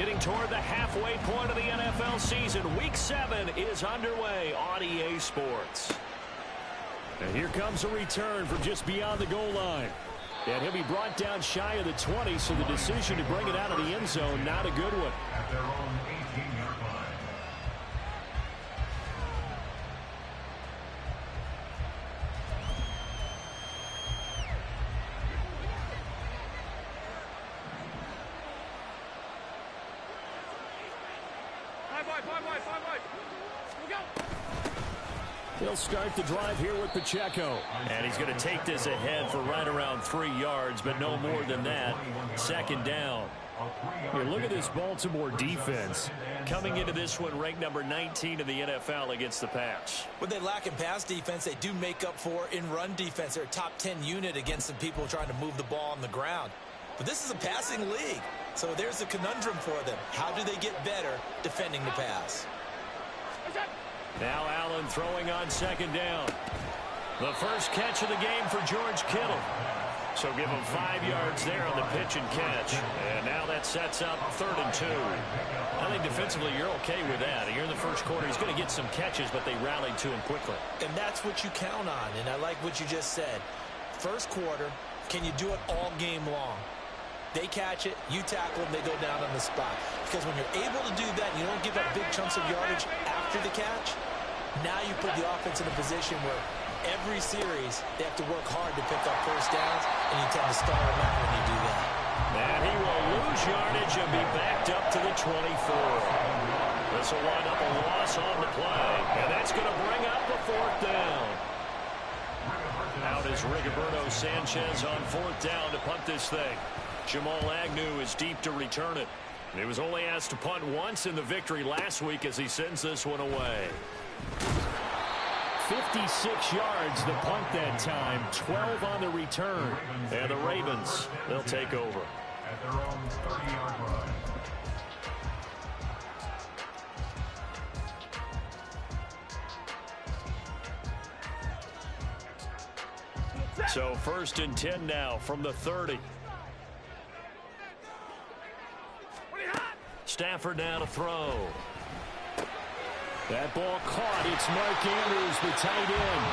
Getting toward the halfway point of the NFL season. Week 7 is underway on EA Sports. And here comes a return from just beyond the goal line. And he'll be brought down shy of the 20, so the decision to bring it out of the end zone, not a good one. At their own 18-yard line. He'll start the drive here with Pacheco. And he's going to take this ahead for right around 3 yards, but no more than that. Second down. Here, look at this Baltimore defense. Coming into this one ranked number 19 in the NFL against the pass. What they lack in pass defense, they do make up for in run defense. They're a top 10 unit against some people trying to move the ball on the ground. But this is a passing league, so there's a conundrum for them. How do they get better defending the pass? Now Allen throwing on second down. The first catch of the game for George Kittle. So give him 5 yards there on the pitch and catch. And now that sets up 3rd and 2. I think defensively you're okay with that. You're in the first quarter. He's going to get some catches, but they rallied to him quickly. And that's what you count on. And I like what you just said. First quarter, can you do it all game long? They catch it, you tackle them, they go down on the spot. Because when you're able to do that, you don't give up big chunks of yardage after the catch, now you put the offense in a position where every series they have to work hard to pick up first downs, and you tend to stall them out when you do that. And he will lose yardage and be backed up to the 24. This will wind up a loss on the play, and that's going to bring up a 4th down. Out is Rigoberto Sanchez on 4th down to punt this thing. Jamal Agnew is deep to return it. He was only asked to punt once in the victory last week as he sends this one away. 56 yards the punt that time, 12 on the return. And the Ravens, they'll take over. At their own 30-yard line. So 1st and 10 now from the 30. Stafford now to throw. That ball caught. It's Mark Andrews, the tight end.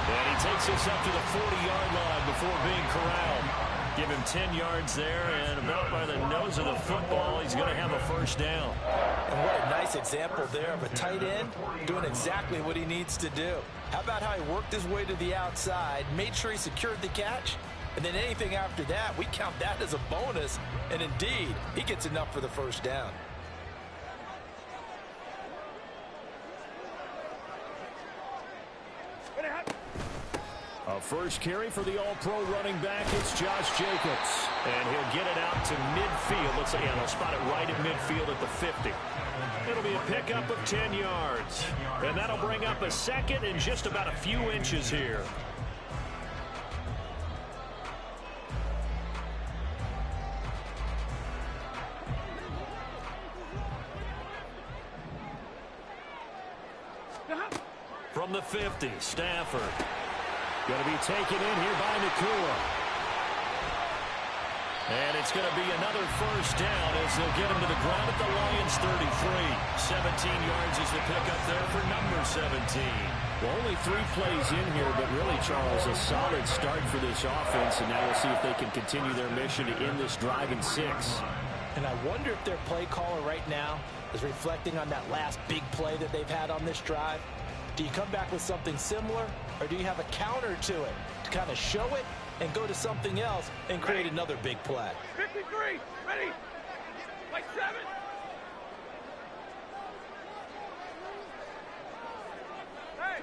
And he takes this up to the 40-yard line before being corralled. Give him 10 yards there, and about by the nose of the football, he's going to have a 1st down. And what a nice example there of a tight end doing exactly what he needs to do. How about how he worked his way to the outside, made sure he secured the catch, and then anything after that, we count that as a bonus. And indeed, he gets enough for the 1st down. A first carry for the all-pro running back. It's Josh Jacobs. And he'll get it out to midfield. Let's say, yeah, they'll spot it right at midfield at the 50. It'll be a pickup of 10 yards. And that'll bring up a 2nd and just about a few inches here. From the 50, Stafford. Going to be taken in here by Nakua. And it's going to be another 1st down as they'll get him to the ground at the Lions' 33. 17 yards is the pickup there for number 17. Well, only 3 plays in here, but really, Charles, a solid start for this offense. And now we'll see if they can continue their mission to end this drive in 6. And I wonder if their play caller right now is reflecting on that last big play that they've had on this drive. Do you come back with something similar, or do you have a counter to it to kind of show it and go to something else and create another big play? 53, ready, like 7. Hey.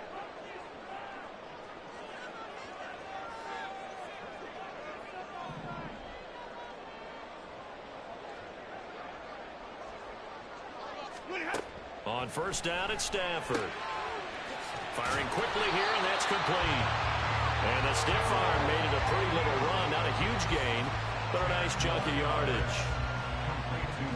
On 1st down, it's Stafford. Firing quickly here, and that's complete. And the stiff arm made it a pretty little run. Not a huge gain, but a nice chunk of yardage.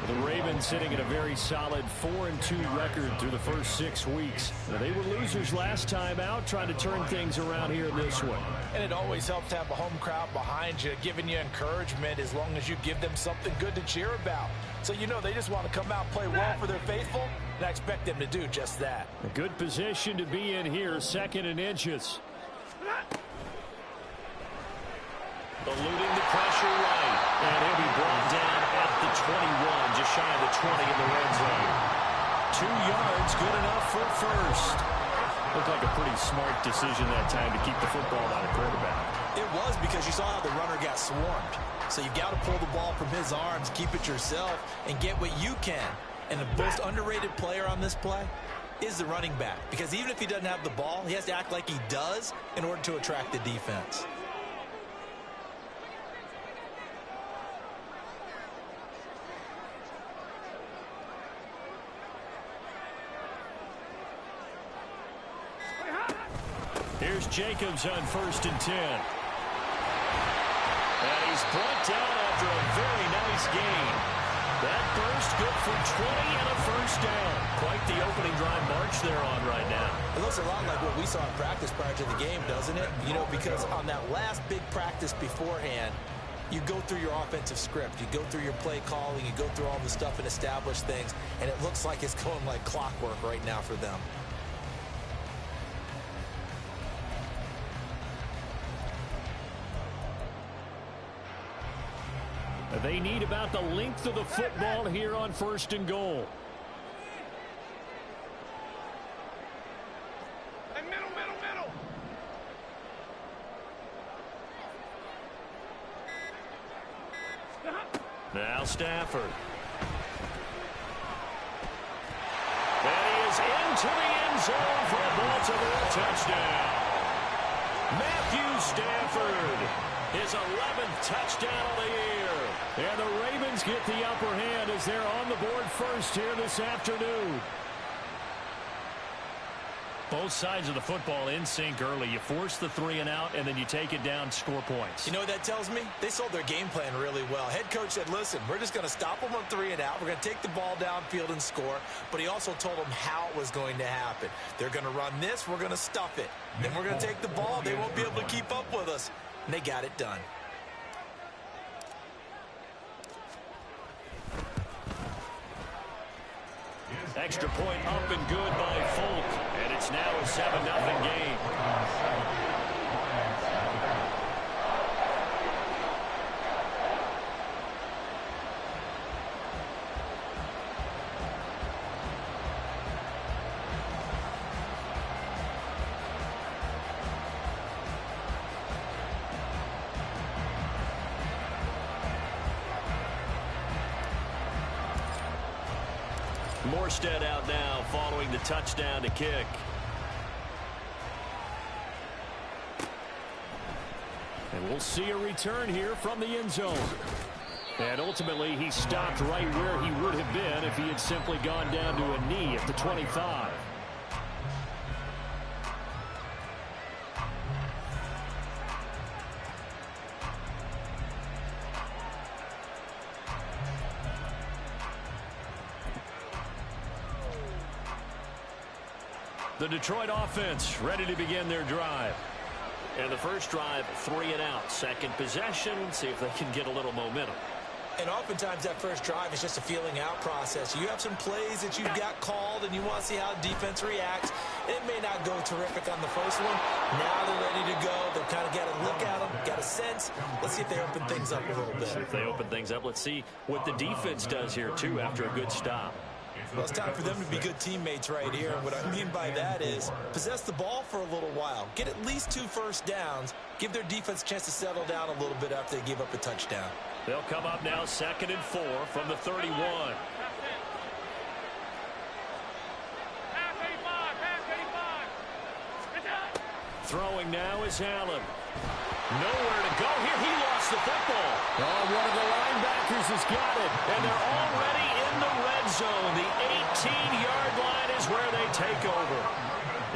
The Ravens sitting at a very solid 4-2 record through the first 6 weeks. Now, they were losers last time out, trying to turn things around here in this one. And it always helps to have a home crowd behind you, giving you encouragement as long as you give them something good to cheer about. So you know they just want to come out and play well for their faithful, and I expect them to do just that. A good position to be in here, 2nd and inches. Eluding the pressure right. And he'll be brought down at the 21, just shy of the 20 in the red zone. 2 yards, good enough for first. Looked like a pretty smart decision that time to keep the football out of quarterback. It was, because you saw how the runner got swarmed. So you've got to pull the ball from his arms, keep it yourself, and get what you can. And the most underrated player on this play is the running back. Because even if he doesn't have the ball, he has to act like he does in order to attract the defense. Here's Jacobs on 1st and 10. And he's brought down after a very nice gain. That burst good for 20 and a first down. Quite the opening drive march they're on right now. It looks a lot like what we saw in practice prior to the game, doesn't it? You know, because on that last big practice beforehand, you go through your offensive script. You go through your play calling. You go through all the stuff and establish things. And it looks like it's going like clockwork right now for them. They need about the length of the football here on 1st and goal. And middle. Now Stafford. And he is into the end zone for a Baltimore touchdown. Matthew Stafford, his 11th touchdown of the year. And the Ravens get the upper hand as they're on the board first here this afternoon. Both sides of the football in sync early. You force the 3 and out, and then you take it down, score points. You know what that tells me? They sold their game plan really well. Head coach said, listen, we're just going to stop them on 3 and out. We're going to take the ball downfield and score. But he also told them how it was going to happen. They're going to run this. We're going to stuff it. Then we're going to take the ball. They won't be able to keep up with us. And they got it done. Extra point up and good by Folk. And it's now a 7-0 game. Morstead out now following the touchdown to kick. And we'll see a return here from the end zone. And ultimately, he stopped right where he would have been if he had simply gone down to a knee at the 25. The Detroit offense ready to begin their drive. And the first drive, 3 and out. Second possession, see if they can get a little momentum. And oftentimes that first drive is just a feeling out process. You have some plays that you've got called and you want to see how the defense reacts. It may not go terrific on the first one. Now they're ready to go. They've kind of got to look at them, got a sense. Let's see if they open things up a little bit. See if they open things up. Let's see what the defense does here, too, after a good stop. Well, it's time for them to be good teammates right here. And what I mean by that is possess the ball for a little while. Get at least 2 first downs. Give their defense a chance to settle down a little bit after they give up a touchdown. They'll come up now 2nd and 4 from the 31. Half 85. Throwing now is Allen. Nowhere to go here. He lost the football. Oh, one of the linebackers has got it. And they're already in the red zone. The 18-yard line is where they take over.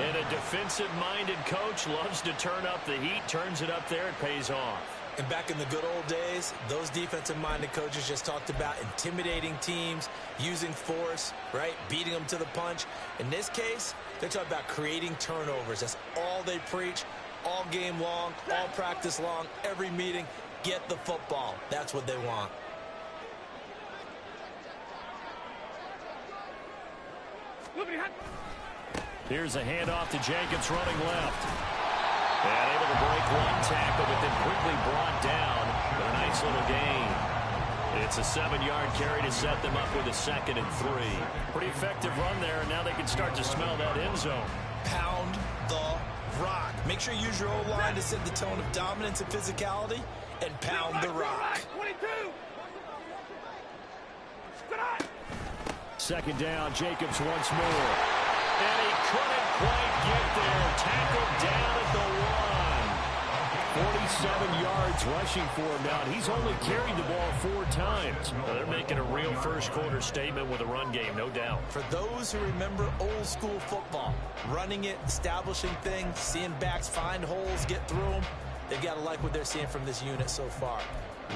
And a defensive-minded coach loves to turn up the heat, turns it up there, it pays off. And back in the good old days, those defensive-minded coaches just talked about intimidating teams, using force, right, beating them to the punch. In this case, they're talking about creating turnovers. That's all they preach, all game long, all practice long, every meeting. Get the football. That's what they want. Here's a handoff to Jacobs running left. And able to break one tackle, but then quickly brought down with a nice little gain. It's a 7-yard carry to set them up with a 2nd and 3. Pretty effective run there, and now they can start to smell that end zone. Pound the rock. Make sure you use your O-line to set the tone of dominance and physicality, and pound the rock. 22. 2nd down, Jacobs once more. And he couldn't quite get there. Tackled down at the 1. 47 yards rushing for him now. He's only carried the ball 4 times. They're making a real first-quarter statement with a run game, no doubt. For those who remember old-school football, running it, establishing things, seeing backs find holes, get through them, they've got to like what they're seeing from this unit so far.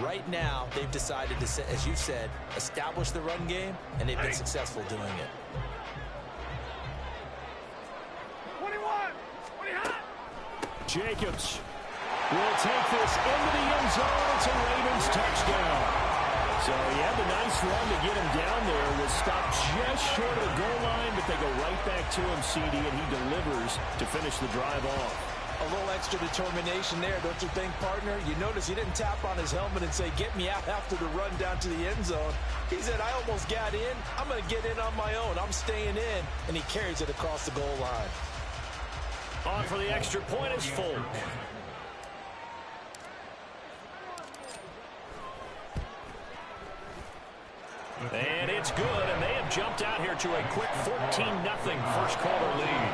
Right now, they've decided to, as you said, establish the run game, and they've been successful doing it. 21. 20 hot. Jacobs will take this into the end zone. It's a Ravens touchdown. So he had the nice run to get him down there. Was stopped just short of the goal line, but they go right back to him, CD, and he delivers to finish the drive off. A little extra determination there, don't you think, partner? You notice he didn't tap on his helmet and say, get me out after the run down to the end zone. He said, I almost got in. I'm going to get in on my own. I'm staying in. And he carries it across the goal line. On for the extra point is Folk. And it's good, and they have jumped out here to a quick 14-0 first-quarter lead.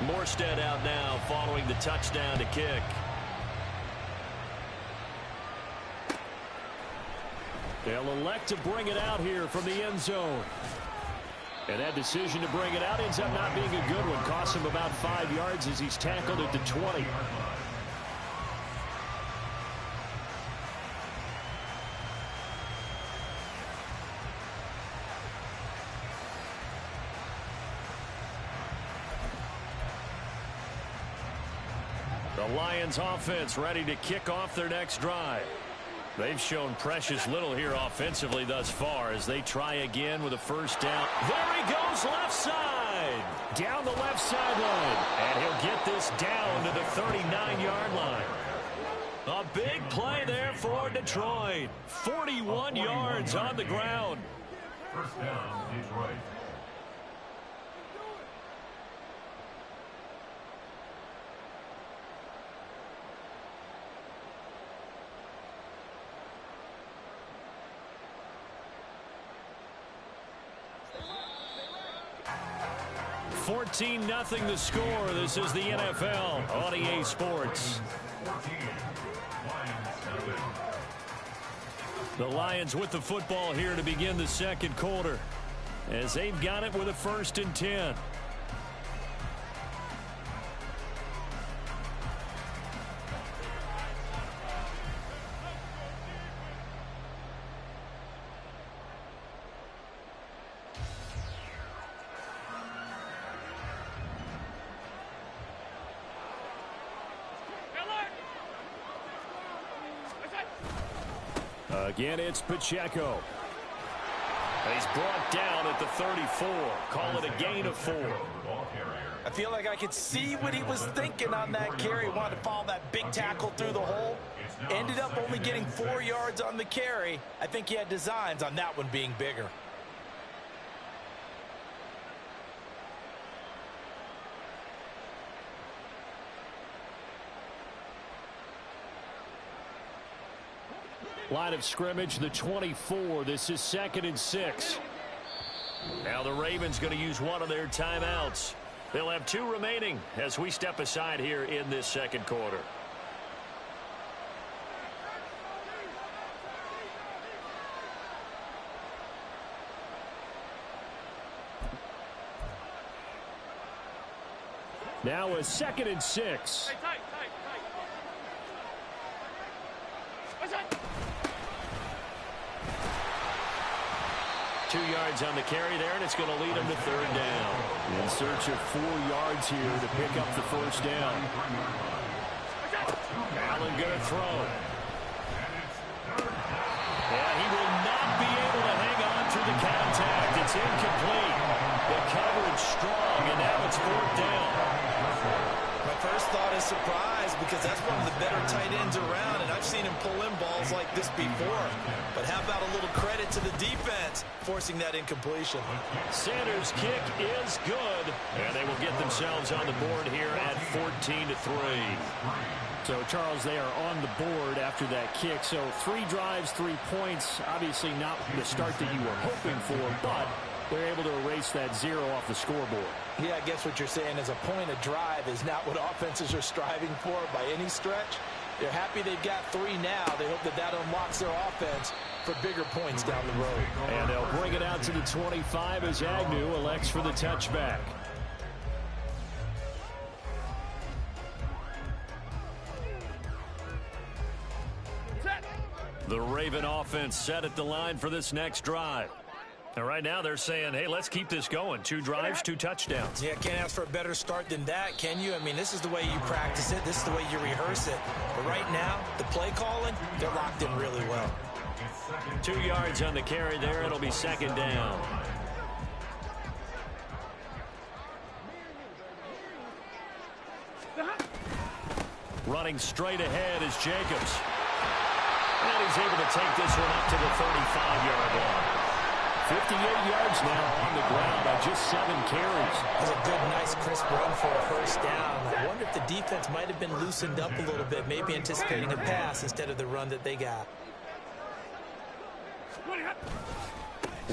Morstead out now following the touchdown to kick. They'll elect to bring it out here from the end zone. And that decision to bring it out ends up not being a good one. Costs him about 5 yards as he's tackled at the 20. The Lions offense ready to kick off their next drive. They've shown precious little here offensively thus far as they try again with a first down. There he goes left side. Down the left sideline. And he'll get this down to the 39-yard line. A big play there for Detroit. 41 yards on the ground. First down, Detroit. Fourteen 0 the score. This is the NFL on EA Sports. The Lions with the football here to begin the second quarter as they've got it with a 1st and 10. Again, it's Pacheco. He's brought down at the 34. Call it a gain of 4. I feel like I could see what he was thinking on that carry. He wanted to follow that big tackle through the hole. Ended up only getting 4 yards on the carry. I think he had designs on that one being bigger. Line of scrimmage, the 24. This is 2nd and 6. Now the Ravens going to use one of their timeouts. They'll have 2 remaining as we step aside here in this second quarter. Now a 2nd and 6. Tight, tight, tight, tight. What's that? 2 yards on the carry there, and it's going to lead them to 3rd down. In search of 4 yards here to pick up the 1st down. Allen going to throw. Yeah, he will not be able to hang on through the contact. It's incomplete. The coverage strong, and now it's 4th down. My first thought is surprise, because that's one of the better tight ends around, and I've seen him pull in balls like this before. But how about a little credit to the defense forcing that incompletion? Sanders' kick is good, and they will get themselves on the board here at 14-3. So, Charles, they are on the board after that kick. So 3 drives, 3 points. Obviously not the start that you were hoping for, but they're able to erase that 0 off the scoreboard. Yeah, I guess what you're saying is a point of drive is not what offenses are striving for by any stretch. They're happy they've got 3 now. They hope that that unlocks their offense for bigger points down the road. And they'll bring it out to the 25 as Agnew elects for the touchback. The Raven offense set at the line for this next drive. And right now they're saying, hey, let's keep this going. 2 drives, 2 touchdowns. Yeah, can't ask for a better start than that, can you? I mean, this is the way you practice it. This is the way you rehearse it. But right now, the play calling, they're locked in really well. 2 yards on the carry there. It'll be 2nd down. Running straight ahead is Jacobs. And he's able to take this one up to the 35-yard line. 58 yards now on the ground by just 7 carries. That's a good, nice, crisp run for a 1st down. I wonder if the defense might have been loosened up a little bit, maybe anticipating a pass instead of the run that they got.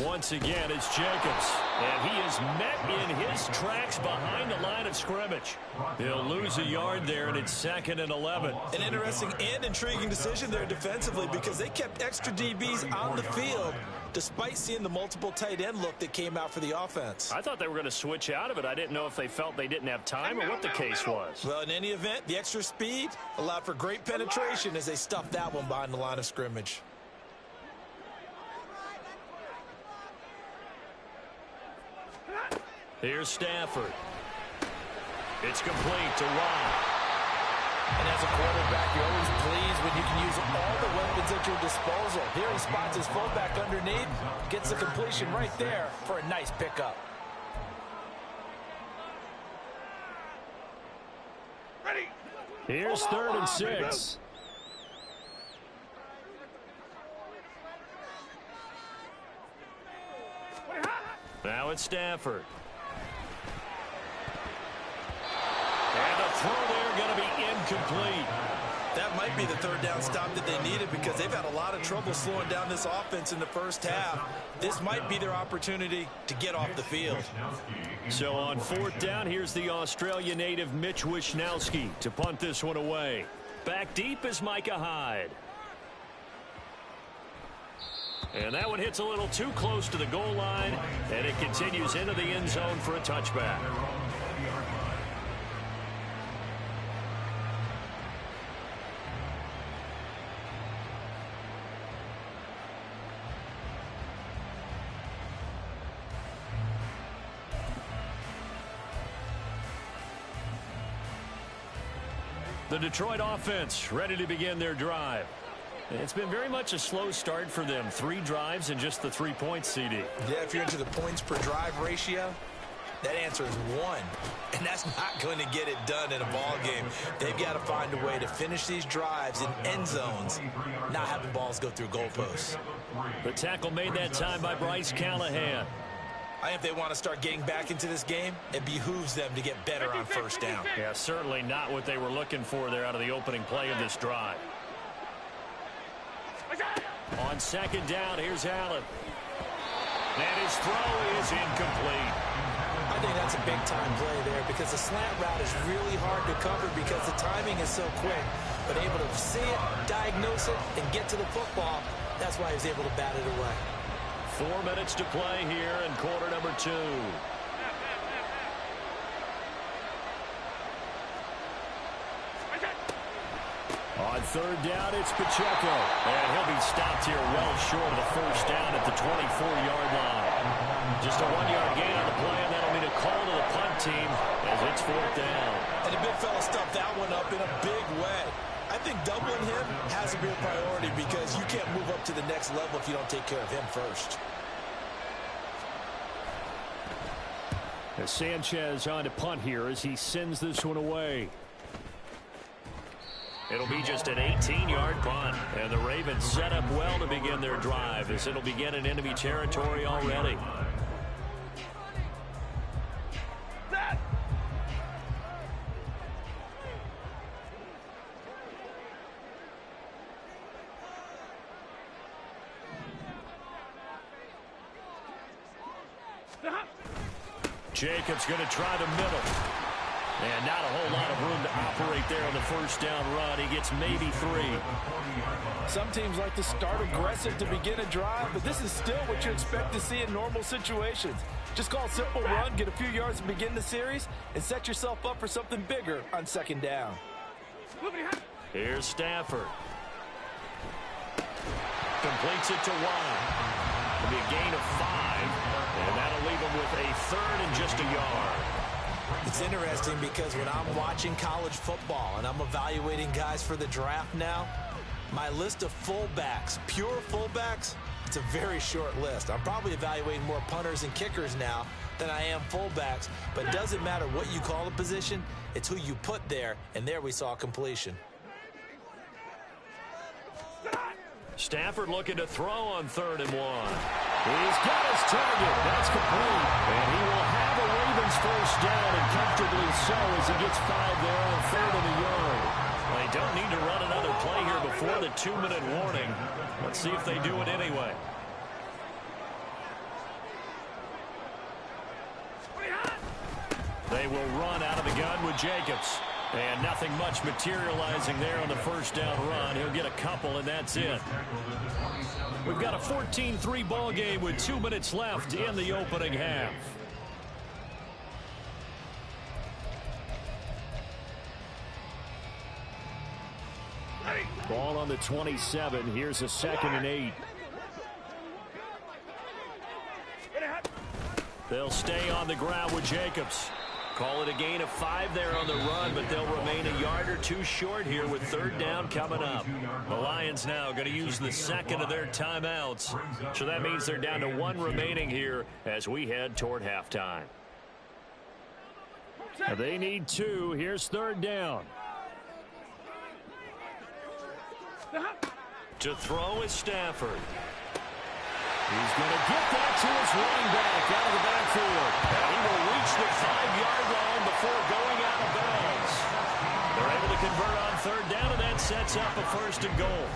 Once again, it's Jacobs. And he is met in his tracks behind the line of scrimmage. He'll lose a yard there, and it's 2nd and 11. An interesting and intriguing decision there defensively, because they kept extra DBs on the field despite seeing the multiple tight end look that came out for the offense. I thought they were going to switch out of it. I didn't know if they felt they didn't have time or what the case was. Well, in any event, the extra speed allowed for great penetration as they stuffed that one behind the line of scrimmage. Here's Stafford. It's complete to Watt. And as a quarterback, you're always pleased when you can use all the weapons at your disposal. Here he spots his fullback underneath, gets the completion right there for a nice pickup. Ready. Here's 3rd and 6. Now it's Stafford. And the throw there going to be incomplete. That might be the 3rd down stop that they needed, because they've had a lot of trouble slowing down this offense in the 1st half. This might be their opportunity to get off the field. So on 4th down, here's the Australia native Mitch Wishnowsky to punt this one away. Back deep is Micah Hyde. And that one hits a little too close to the goal line, and it continues into the end zone for a touchback. The Detroit offense ready to begin their drive. It's been very much a slow start for them. 3 drives and just the 3 points, CD. Yeah, if you're into the points per drive ratio, that answer is 1. And that's not going to get it done in a ball game. They've got to find a way to finish these drives in end zones, not having balls go through goalposts. The tackle made that time by Bryce Callahan. I think if they want to start getting back into this game, it behooves them to get better on 1st down. Yeah, certainly not what they were looking for there out of the opening play of this drive. On 2nd down, here's Allen. And his throw is incomplete. I think that's a big-time play there, because the slant route is really hard to cover because the timing is so quick. But able to see it, diagnose it, and get to the football, that's why he was able to bat it away. 4 minutes to play here in quarter number 2. third down, it's Pacheco. And he'll be stopped here well short of the first down at the 24-yard line. Just a 1-yard gain on the play, and that'll mean a call to the punt team as it's fourth down. And the big fella stuffed that one up in a big way. I think doubling him has to be a priority because you can't move up to the next level if you don't take care of him first. As Sanchez on to punt here as he sends this one away. It'll be just an 18-yard punt, and the Ravens set up well to begin their drive as it'll begin in enemy territory already. Jacobs going to try the middle. And not a whole lot of room to operate there on the first down run. He gets maybe 3. Some teams like to start aggressive to begin a drive, but this is still what you expect to see in normal situations. Just call a simple run, get a few yards to begin the series, and set yourself up for something bigger on second down. Here's Stafford. Completes it to Watt. It'll be a gain of 5, and that'll leave him with a third and just a yard. It's interesting because when I'm watching college football and I'm evaluating guys for the draft now, my list of fullbacks, pure fullbacks, it's a very short list. I'm probably evaluating more punters and kickers now than I am fullbacks, but it doesn't matter what you call the position, it's who you put there, and there we saw completion. Stafford looking to throw on 3rd and 1. He's got his target. That's complete. And he will have a Ravens first down, and comfortably so as he gets 5 there on 3rd and a yard. Well, they don't need to run another play here before the 2-minute warning. Let's see if they do it anyway. They will run out of the gun with Jacobs. And nothing much materializing there on the first down run. He'll get a couple, and that's it. We've got a 14-3 ball game with 2 minutes left in the opening half. Ball on the 27. Here's a 2nd and 8. They'll stay on the ground with Jacobs. Call it a gain of 5 there on the run, but they'll remain a yard or 2 short here with 3rd down coming up. The Lions now going to use the 2nd of their timeouts. So that means they're down to 1 remaining here as we head toward halftime. They need 2. Here's 3rd down. To throw is Stafford. He's going to get that to his running back out of the backfield. And he will reach the 5-yard line before going out of bounds. They're able to convert on 3rd down, and that sets up a 1st and goal.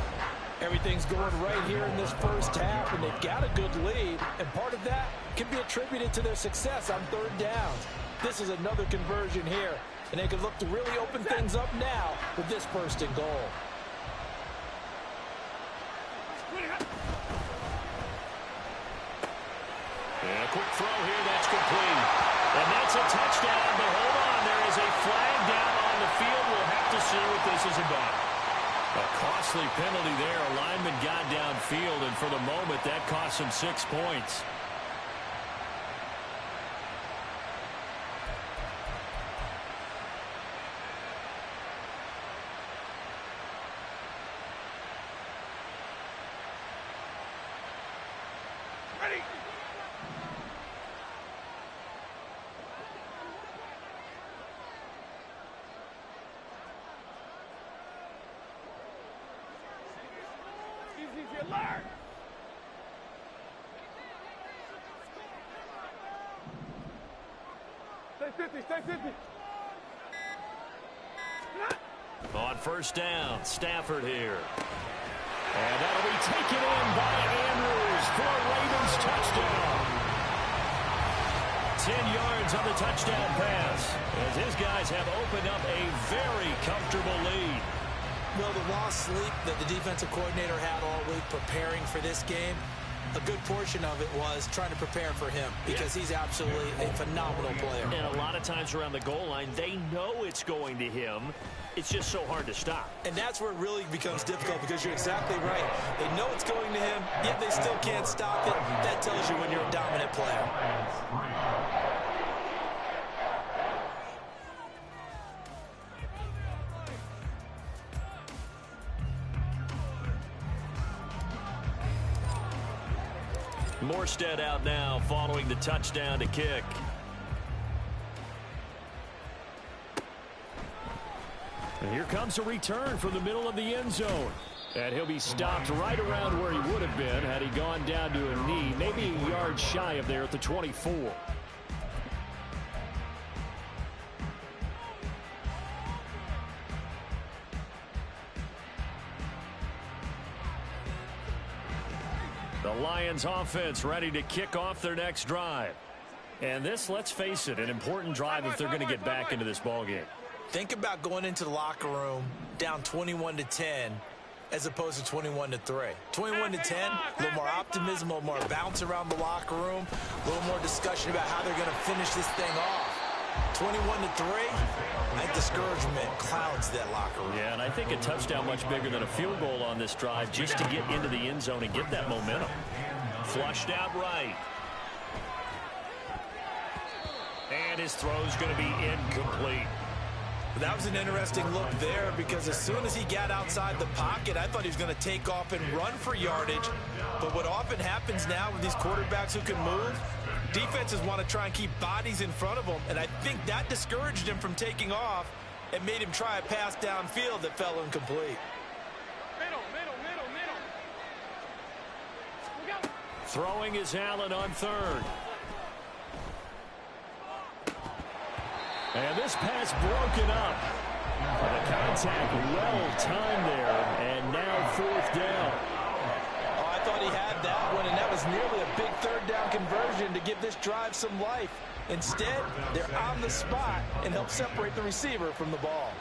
Everything's going right here in this first half, and they've got a good lead. And part of that can be attributed to their success on 3rd down. This is another conversion here, and they can look to really open things up now with this 1st and goal. And a quick throw here, that's complete. And that's a touchdown, but hold on, there is a flag down on the field. We'll have to see what this is about. A costly penalty there. A lineman got downfield, and for the moment, that cost him 6 points. Ready. Easy, alert. Stay 50. On 1st down, Stafford here. And that'll be taken in by Andrews for a Ravens touchdown. 10 yards on the touchdown pass as his guys have opened up a very comfortable lead. Well, the lost sleep that the defensive coordinator had all week preparing for this game, a good portion of it was trying to prepare for him because he's absolutely a phenomenal player. And a lot of times around the goal line, they know it's going to him. It's just so hard to stop. And that's where it really becomes difficult because you're exactly right. They know it's going to him, yet they still can't stop it. That tells you when you're a dominant player. Morstead out now following the touchdown to kick. And here comes a return from the middle of the end zone. And he'll be stopped right around where he would have been had he gone down to a knee, maybe a yard shy of there at the 24. The Lions offense ready to kick off their next drive. And this, let's face it, an important drive if they're going to get back into this ballgame. Think about going into the locker room down 21-10 as opposed to 21-3. 21-10, a little more optimism, a little more bounce around the locker room, a little more discussion about how they're going to finish this thing off. 21-3, I think discouragement clouds that locker room. Yeah, and I think a touchdown much bigger than a field goal on this drive just to get into the end zone and get that momentum. Flushed out right. And his throw's going to be incomplete. That was an interesting look there because as soon as he got outside the pocket, I thought he was going to take off and run for yardage. But what often happens now with these quarterbacks who can move, defenses want to try and keep bodies in front of them, and I think that discouraged him from taking off and made him try a pass downfield that fell incomplete. Middle. Throwing is Allen on third. And this pass broken up. The contact well timed there, and now fourth down. Oh, I thought he had that one, and that was nearly a big third down conversion to give this drive some life. Instead, they're on the spot and help separate the receiver from the ball.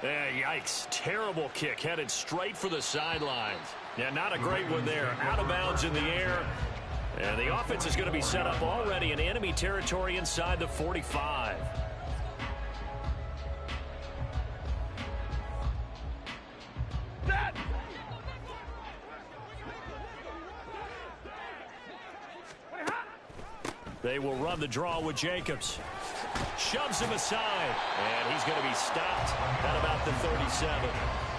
Yikes. Terrible kick headed straight for the sidelines. Yeah, not a great one there. Out of bounds in the air. And the offense is going to be set up already in enemy territory inside the 45. They will run the draw with Jacobs. Shoves him aside. And he's going to be stopped at about the 37.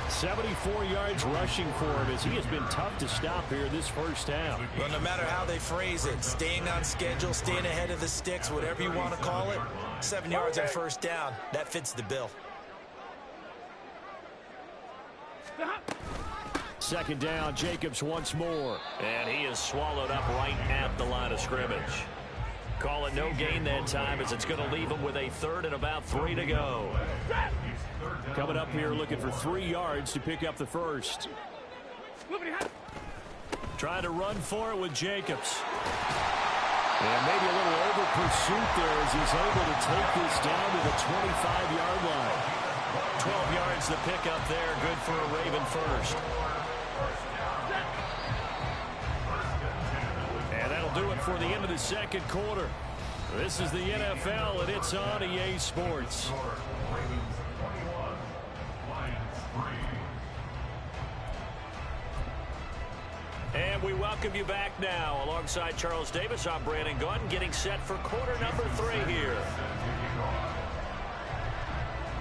74 yards rushing for him as he has been tough to stop here this first half. Well, no matter how they phrase it, staying on schedule, staying ahead of the sticks, whatever you want to call it, 7 yards on first down, that fits the bill. Second down, Jacobs once more. And he is swallowed up right at the line of scrimmage. Call it no gain that time as it's going to leave him with a third and about 3 to go. Coming up here looking for 3 yards to pick up the first. Trying to run for it with Jacobs. And maybe a little over pursuit there as he's able to take this down to the 25-yard line. 12 yards to pick up there. Good for a Raven first. And that'll do it for the end of the second quarter. This is the NFL, and it's on EA Sports. And we welcome you back now. Alongside Charles Davis, I'm Brandon Gunn, getting set for quarter number 3 here.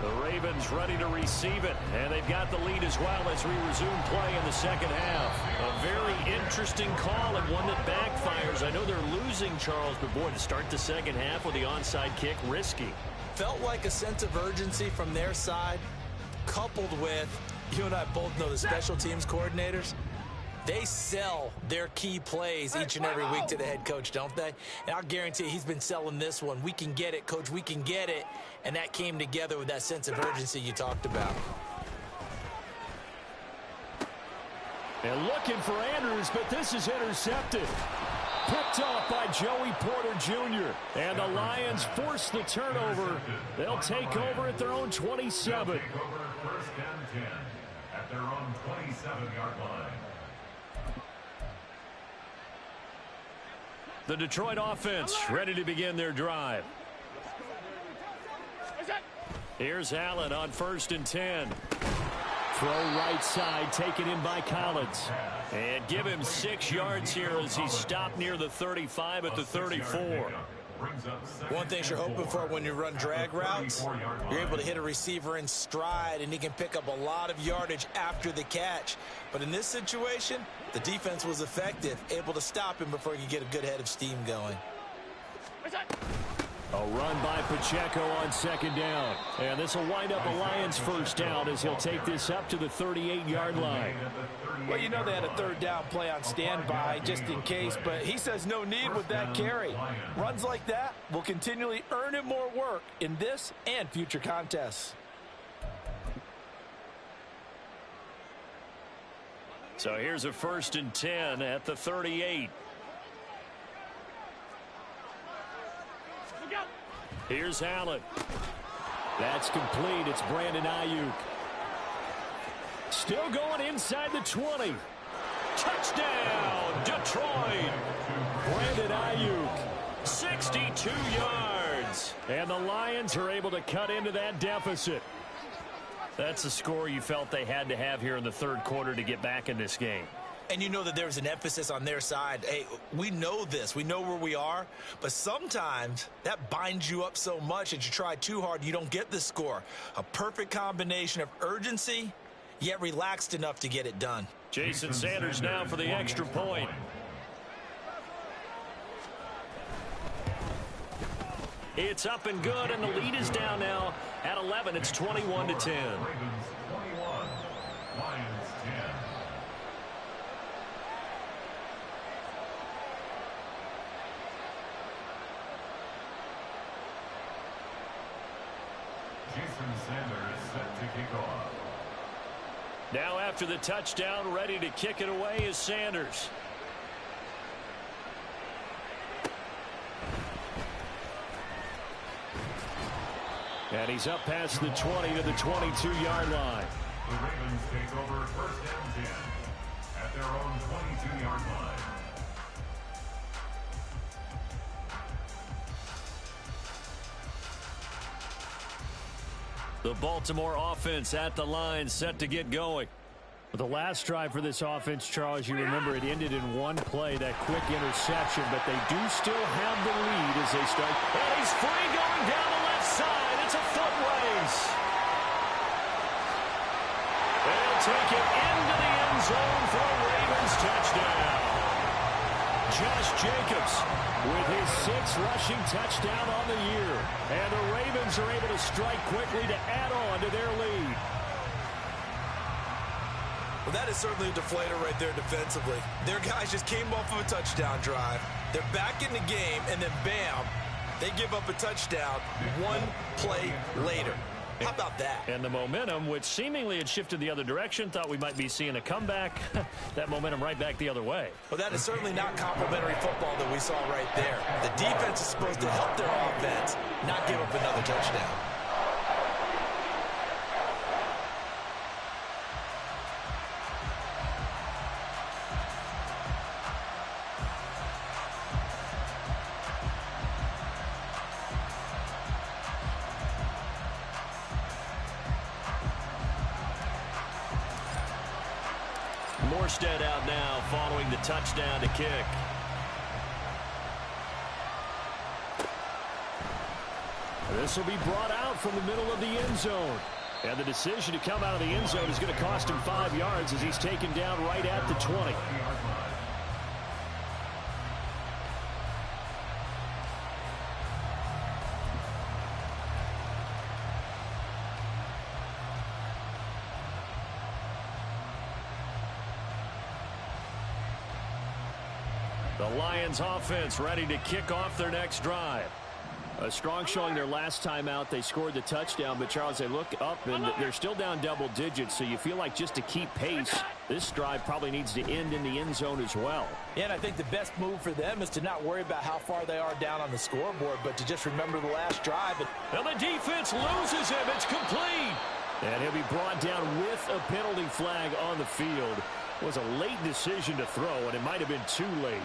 The Ravens ready to receive it, and they've got the lead as well as we resume play in the second half. A very interesting call and one that backfires. I know they're losing, Charles, but boy, to start the second half with the onside kick, risky. Felt like a sense of urgency from their side, coupled with, you and I both know the special teams coordinators. They sell their key plays each and every week to the head coach, don't they? And I'll guarantee he's been selling this one. We can get it, coach, we can get it. And that came together with that sense of urgency you talked about. And looking for Andrews, but this is intercepted. Picked off by Joey Porter Jr. And the Lions force the turnover. They'll take over at their own 27. First and 10 at their own 27. 27-yard line. The Detroit offense ready to begin their drive. Here's Allen on 1st and 10. Throw right side, taken in by Collins. And give him 6 yards here as he stopped near the 35 at the 34. One thing you're hoping for when you run drag routes, you're able to hit a receiver in stride, and he can pick up a lot of yardage after the catch. But in this situation, the defense was effective, able to stop him before he could get a good head of steam going. A run by Pacheco on 2nd down. And this will wind up a Lions 1st down as he'll take this up to the 38-yard line. Well, you know they had a 3rd down play on standby just in case, but he says no need with that carry. Runs like that will continually earn him more work in this and future contests. So here's a 1st and 10 at the 38. Here's Allen. That's complete. It's Brandon Ayuk. Still going inside the 20. Touchdown, Detroit. Brandon Ayuk, 62 yards. And the Lions are able to cut into that deficit. That's a score you felt they had to have here in the 3rd quarter to get back in this game. And you know that there's an emphasis on their side. Hey, we know this. We know where we are. But sometimes that binds you up so much that you try too hard, you don't get the score. A perfect combination of urgency, yet relaxed enough to get it done. Jason Sanders now for the extra point. It's up and good, and the lead is down now at 11. It's 21-10. Ravens 21, Lions 10. Jason Sanders set to kick off. Now after the touchdown, ready to kick it away is Sanders. And he's up past the 20 to the 22-yard line. The Ravens take over 1st and 10 at their own 22-yard line. The Baltimore offense at the line, set to get going. The last drive for this offense, Charles, you remember it ended in one play, that quick interception, but they do still have the lead as they start. And he's free going down the left side. It's a foot race. They'll take it into the end zone for a Ravens touchdown. Josh Jacobs with his 6th rushing touchdown on the year. And the Ravens are able to strike quickly to add on to their lead. Well, that is certainly a deflator right there defensively. Their guys just came off of a touchdown drive. They're back in the game, and then bam, they give up a touchdown one play later. How about that? And the momentum, which seemingly had shifted the other direction, thought we might be seeing a comeback. That momentum right back the other way. Well, that is certainly not complimentary football that we saw right there. The defense is supposed to help their offense, not give up another touchdown. Morstead out now following the touchdown to kick. This will be brought out from the middle of the end zone. And the decision to come out of the end zone is going to cost him 5 yards as he's taken down right at the 20. The Lions offense ready to kick off their next drive. A strong showing their last time out. They scored the touchdown, but Charles, they look up and they're still down double digits, so you feel like just to keep pace, this drive probably needs to end in the end zone as well. Yeah, and I think the best move for them is to not worry about how far they are down on the scoreboard, but to just remember the last drive. And the defense loses him. It's complete. And he'll be brought down with a penalty flag on the field. It was a late decision to throw, and it might have been too late.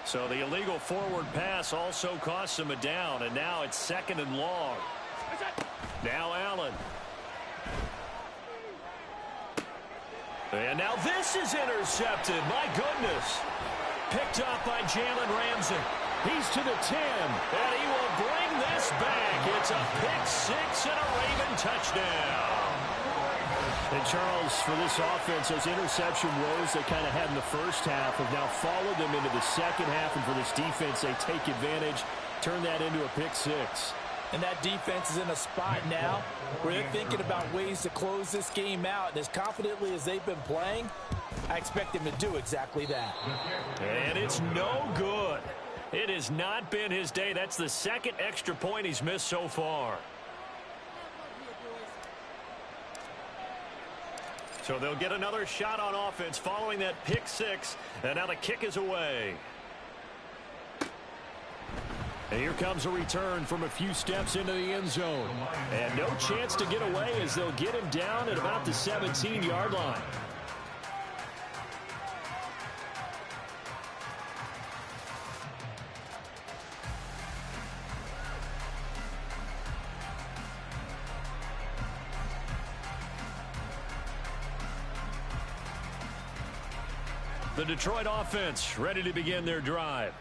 So the illegal forward pass also costs him a down, and now it's 2nd and long. Now Allen. And now this is intercepted. My goodness. Picked up by Jalen Ramsey. He's to the 10, and he will bring this back. It's a pick 6 and a Raven touchdown. And Charles, for this offense, those interception woes they kind of had in the first half have now followed them into the second half. And for this defense, they take advantage, turn that into a pick 6. And that defense is in a spot now where they're thinking about ways to close this game out. And as confidently as they've been playing, I expect them to do exactly that. And it's no good. It has not been his day. That's the 2nd extra point he's missed so far. So they'll get another shot on offense following that pick 6. And now the kick is away. And here comes a return from a few steps into the end zone. And no chance to get away as they'll get him down at about the 17-yard line. The Detroit offense ready to begin their drive.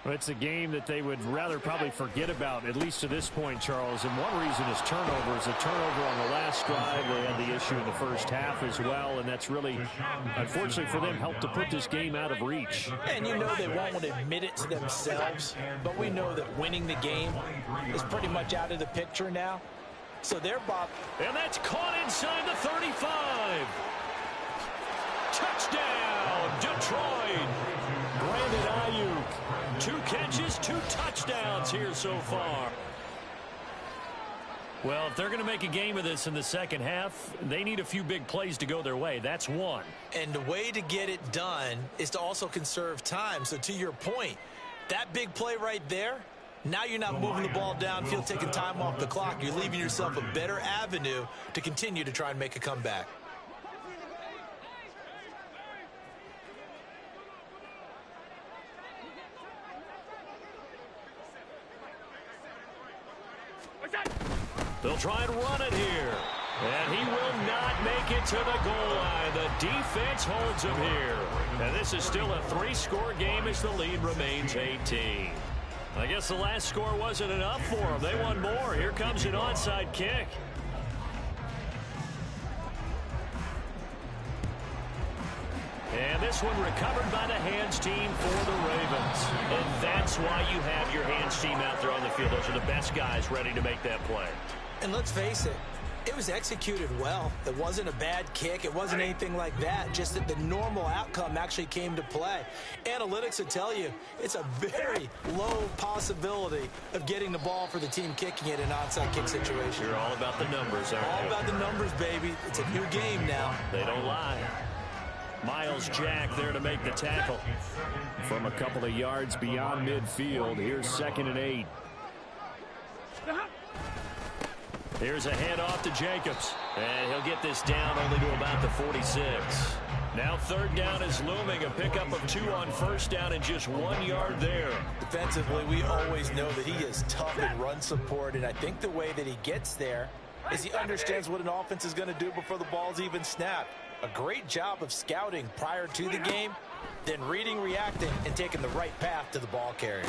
Well, it's a game that they would rather probably forget about, at least to this point, Charles. And one reason is turnovers. A turnover on the last drive. They had the issue in the first half as well, and that's really, unfortunately for them, helped to put this game out of reach. And you know they won't admit it to themselves, but we know that winning the game is pretty much out of the picture now. So they're Bob. And that's caught inside the 35. Touchdown, Detroit. Brandon Ayuk. 2 catches, 2 touchdowns here so far. Well, if they're going to make a game of this in the second half, they need a few big plays to go their way. That's one. And the way to get it done is to also conserve time. So to your point, that big play right there, now you're not moving the ball downfield, taking time off the clock. You're leaving yourself a better avenue to continue to try and make a comeback. They'll try and run it here. And he will not make it to the goal line. The defense holds him here. And this is still a 3-score game as the lead remains 18. I guess the last score wasn't enough for them. They want more. Here comes an onside kick. And this one recovered by the hands team for the Ravens. And that's why you have your hands team out there on the field. Those are the best guys ready to make that play. And let's face it, it was executed well. It wasn't a bad kick. It wasn't anything like that. Just that the normal outcome actually came to play. Analytics will tell you it's a very low possibility of getting the ball for the team kicking it in an onside kick situation. You're all about the numbers, aren't you? All about the numbers, baby. It's a new game now. They don't lie. Myles Jack there to make the tackle. From a couple of yards beyond midfield, here's 2nd and 8. Here's a handoff to Jacobs. And he'll get this down only to about the 46. Now 3rd down is looming. A pickup of 2 on 1st down and just 1 yard there. Defensively, we always know that he is tough in run support. And I think the way that he gets there is he understands what an offense is going to do before the ball's even snapped. A great job of scouting prior to the game, then reading, reacting, and taking the right path to the ball carrier.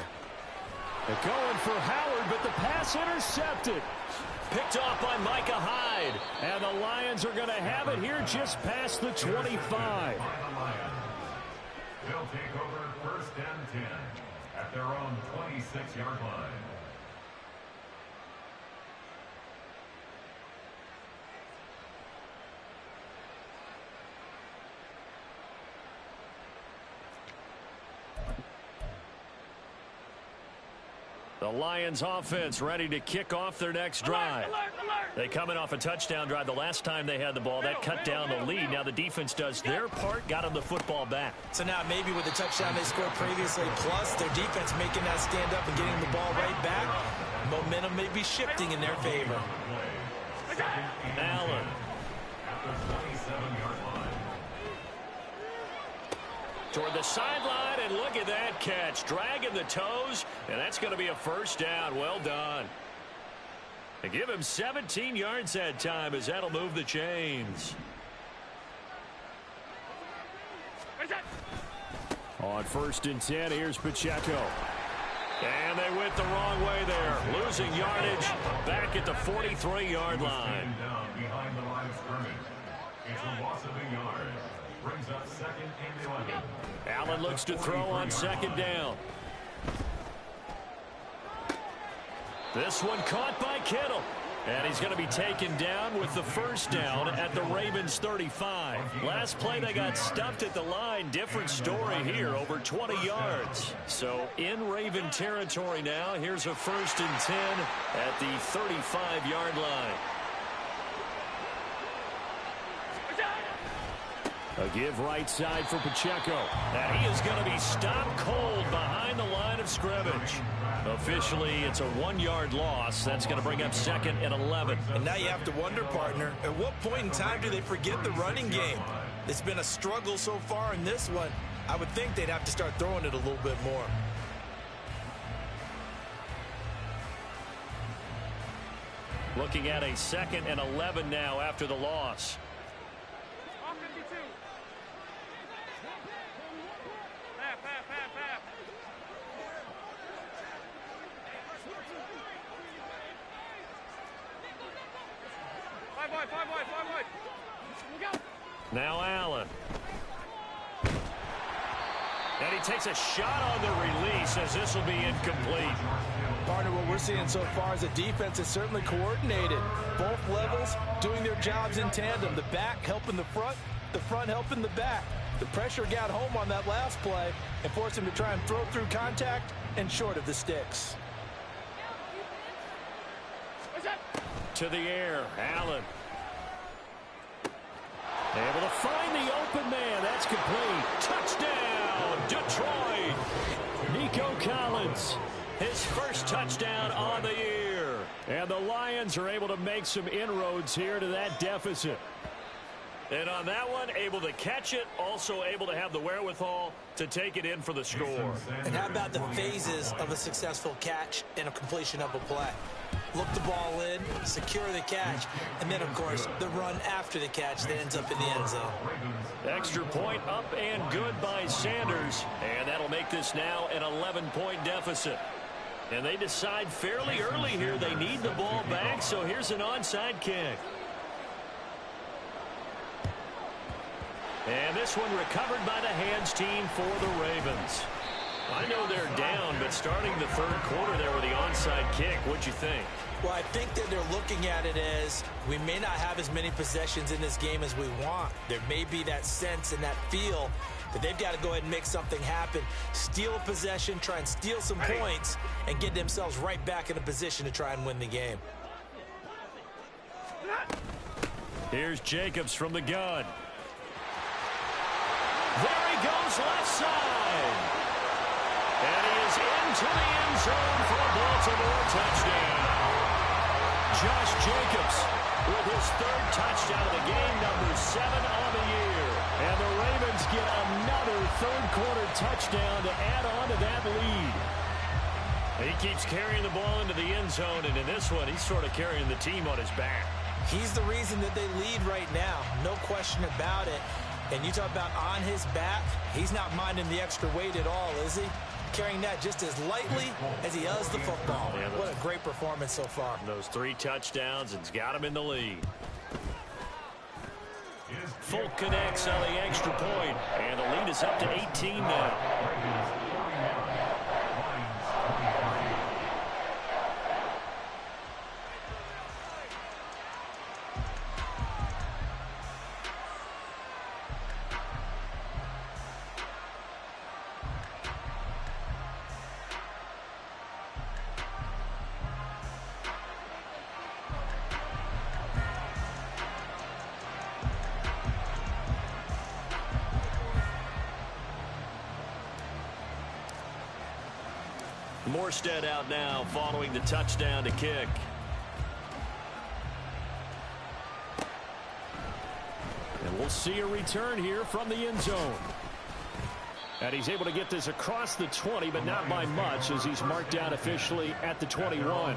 They're going for Howard, but the pass intercepted. Picked off by Micah Hyde. And the Lions are going to have it here just past the 25. They'll take over 1st and 10 at their own 26-yard line. The Lions offense ready to kick off their next drive. Alert, alert. They coming off a touchdown drive the last time they had the ball. That cut down the lead. Now the defense does their part, got them the football back. So now maybe with the touchdown they scored previously, plus their defense making that stand up and getting the ball right back, momentum may be shifting in their favor. Allen. Toward the sideline, and look at that catch. Dragging the toes, and that's going to be a first down. Well done. They give him 17 yards that time as that'll move the chains. On 1st and 10, here's Pacheco. And they went the wrong way there. Losing yardage back at the 43-yard line. Down behind the line of scrimmage. It's a loss of a yard. Brings up 2nd and 11. Allen looks to throw on 2nd down. This one caught by Kittle. And he's going to be taken down with the first down at the Ravens 35. Last play they got stuffed at the line. Different story here, over 20 yards. So in Raven territory now. Here's a 1st and 10 at the 35-yard line. A give right side for Pacheco. And he is going to be stopped cold behind the line of scrimmage. Officially, it's a 1-yard loss. That's going to bring up 2nd and 11. And now you have to wonder, partner, at what point in time do they forget the running game? It's been a struggle so far in this one. I would think they'd have to start throwing it a little bit more. Looking at a 2nd and 11 now after the loss. Now Allen. And he takes a shot on the release as this will be incomplete. Partner, what we're seeing so far is the defense is certainly coordinated. Both levels doing their jobs in tandem. The back helping the front helping the back. The pressure got home on that last play and forced him to try and throw through contact and short of the sticks. To the air, Allen. Able to find the open man. That's complete. Touchdown, Detroit. Nico Collins, his first touchdown on the year. And the Lions are able to make some inroads here to that deficit. And on that one, able to catch it, also able to have the wherewithal to take it in for the score. And how about the phases of a successful catch and a completion of a play? Look the ball in, secure the catch, and then, of course, the run after the catch that ends up in the end zone. Extra point up and good by Sanders. And that'll make this now an 11-point deficit. And they decide fairly early here they need the ball back, so here's an onside kick. And this one recovered by the hands team for the Ravens. I know they're down, but starting the third quarter there with the onside kick, what'd you think? Well, I think that they're looking at it as we may not have as many possessions in this game as we want. There may be that sense and that feel that they've got to go ahead and make something happen, steal a possession, try and steal some points, and get themselves right back in a position to try and win the game. Here's Jacobs from the gun. There he goes left side. And he is into the end zone for a Baltimore touchdown. Josh Jacobs with his third touchdown of the game, number 7 on the year. And the Ravens get another third-quarter touchdown to add on to that lead. He keeps carrying the ball into the end zone, and in this one, he's sort of carrying the team on his back. He's the reason that they lead right now, no question about it. And you talk about on his back, he's not minding the extra weight at all, is he? Carrying that just as lightly as he does the football. Yeah, what a great performance so far. Those 3 touchdowns and's got him in the lead. Folk connects on the extra point, and the lead is up to 18 now. Morstead out now following the touchdown to kick. And we'll see a return here from the end zone. And he's able to get this across the 20, but not by much, as he's marked down officially at the 21.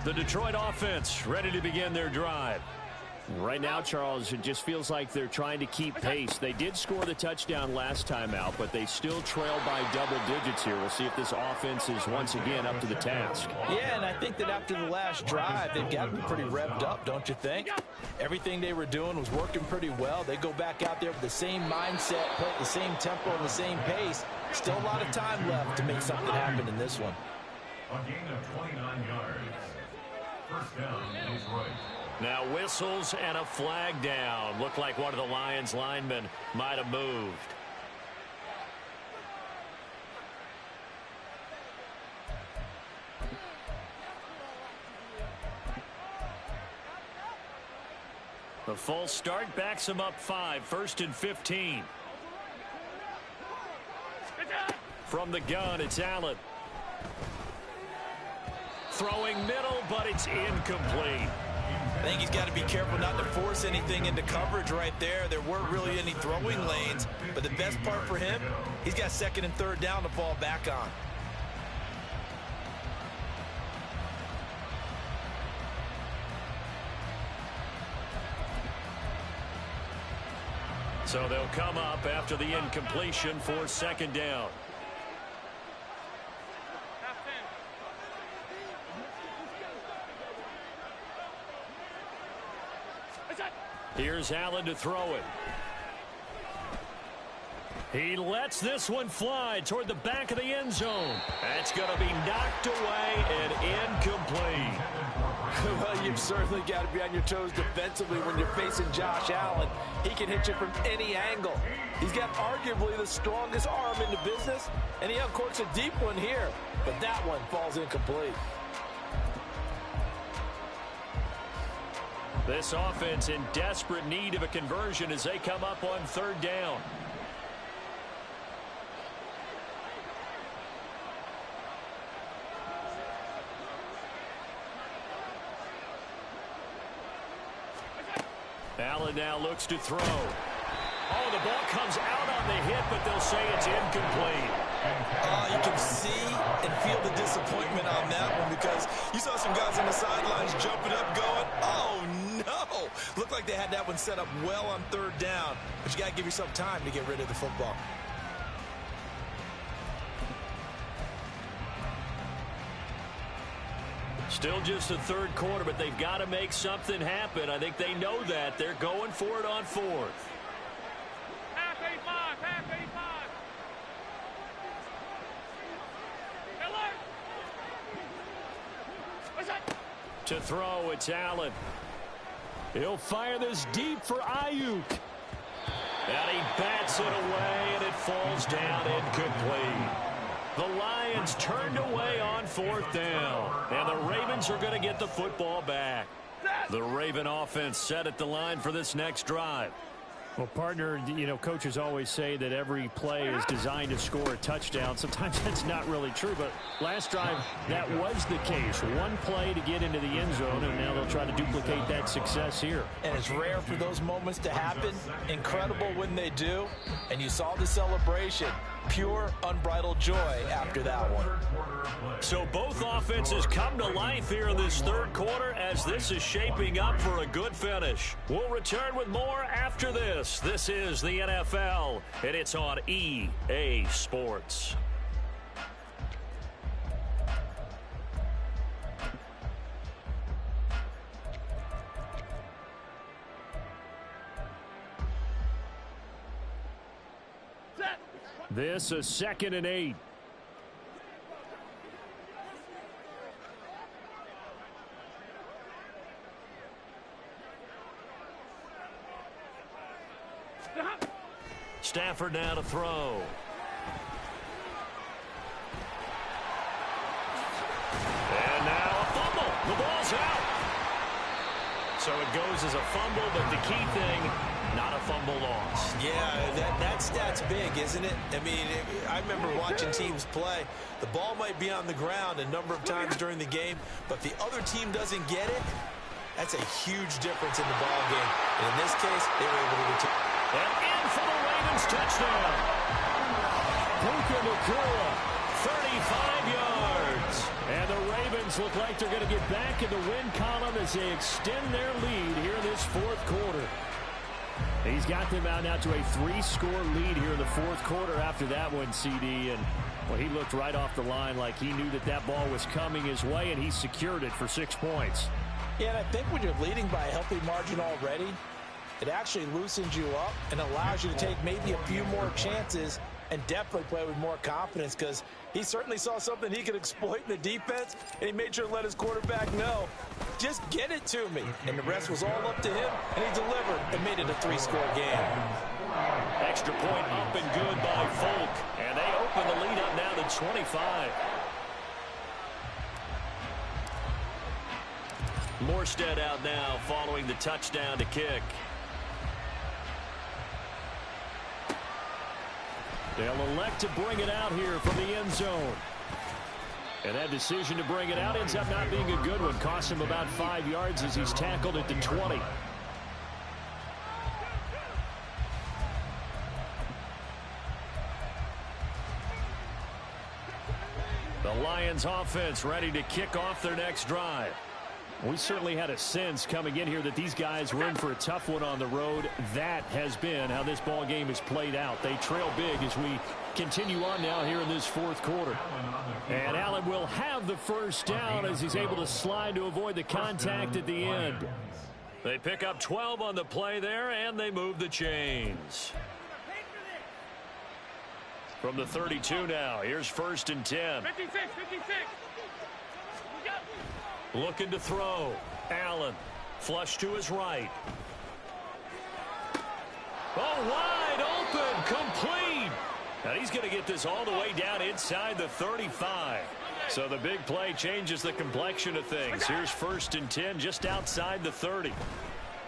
The Detroit offense ready to begin their drive. Right now, Charles, it just feels like they're trying to keep pace. They did score the touchdown last time out, but they still trail by double digits here. We'll see if this offense is once again up to the task. Yeah, and I think that after the last drive, they've got to be pretty revved up, don't you think? Everything they were doing was working pretty well. They go back out there with the same mindset, play at the same tempo and the same pace. Still a lot of time left to make something happen in this one. A gain of 29 yards. First down, Detroit. Now whistles and a flag down. Looked like one of the Lions linemen might have moved. The false start backs him up 5. 1st and 15. From the gun, it's Allen. Throwing middle, but it's incomplete. I think he's got to be careful not to force anything into coverage right there. There weren't really any throwing lanes, but the best part for him, he's got 2nd and 3rd down to fall back on. So they'll come up after the incompletion for 2nd down. Here's Allen to throw it. He lets this one fly toward the back of the end zone. That's going to be knocked away and incomplete. Well, you've certainly got to be on your toes defensively when you're facing Josh Allen. He can hit you from any angle. He's got arguably the strongest arm in the business, and he uncorks a deep one here, but that one falls incomplete. This offense in desperate need of a conversion as they come up on 3rd down. Allen now looks to throw. Oh, the ball comes out on the hit, but they'll say it's incomplete. You can see and feel the disappointment on that one because you saw some guys on the sidelines jumping up going, oh, no. Looked like they had that one set up well on 3rd down, but you got to give yourself time to get rid of the football. Still just the 3rd quarter, but they've got to make something happen. I think they know that. They're going for it on 4th. Half 85, half 85. To throw, it's Allen. He'll fire this deep for Ayuk. And he bats it away, and it falls down incomplete. The Lions turned away on 4th down, and the Ravens are going to get the football back. The Raven offense set at the line for this next drive. Well, partner, you know, coaches always say that every play is designed to score a touchdown. Sometimes that's not really true, but last drive, that was the case. One play to get into the end zone, and now they'll try to duplicate that success here. And it's rare for those moments to happen. Incredible when they do. And you saw the celebration. Pure, unbridled joy after that one. So both offenses come to life here in this 3rd quarter as this is shaping up for a good finish. We'll return with more after this. This is the NFL, and it's on EA Sports. This is 2nd and 8. Stafford now to throw. And now a fumble. The ball's out. So it goes as a fumble, but the key thing, not a fumble loss. Yeah, that stat's big, isn't it? I mean, I remember watching teams play. The ball might be on the ground a number of times during the game, but if the other team doesn't get it, that's a huge difference in the ball game. And in this case, they were able to return. And in for the Ravens touchdown. Puka Nacua, 35 yards. And the Ravens look like they're going to get back in the win column as they extend their lead here in this fourth quarter. He's got them out now to a 3-score lead here in the fourth quarter after that one, CD. And, well, he looked right off the line like he knew that ball was coming his way, and he secured it for 6 points. Yeah, and I think when you're leading by a healthy margin already, it actually loosens you up and allows you to take maybe a few more chances and definitely play with more confidence, because he certainly saw something he could exploit in the defense, and he made sure to let his quarterback know, just get it to me. And the rest was all up to him, and he delivered and made it a 3-score game. Extra point up and good by Folk, and they open the lead up now to 25. Morstead out now following the touchdown to kick. They'll elect to bring it out here from the end zone. And that decision to bring it out ends up not being a good one. Costs him about 5 yards as he's tackled at the 20. The Lions offense ready to kick off their next drive. We certainly had a sense coming in here that these guys were in for a tough one on the road. That has been how this ball game is played out. They trail big as we continue on now here in this fourth quarter. And Allen will have the first down as he's able to slide to avoid the contact at the end. They pick up 12 on the play there, and they move the chains. From the 32 now, here's 1st and 10. 56, 56. Looking to throw. Allen. Flush to his right. Oh, wide open. Complete. And he's going to get this all the way down inside the 35. So the big play changes the complexion of things. Here's 1st and 10 just outside the 30.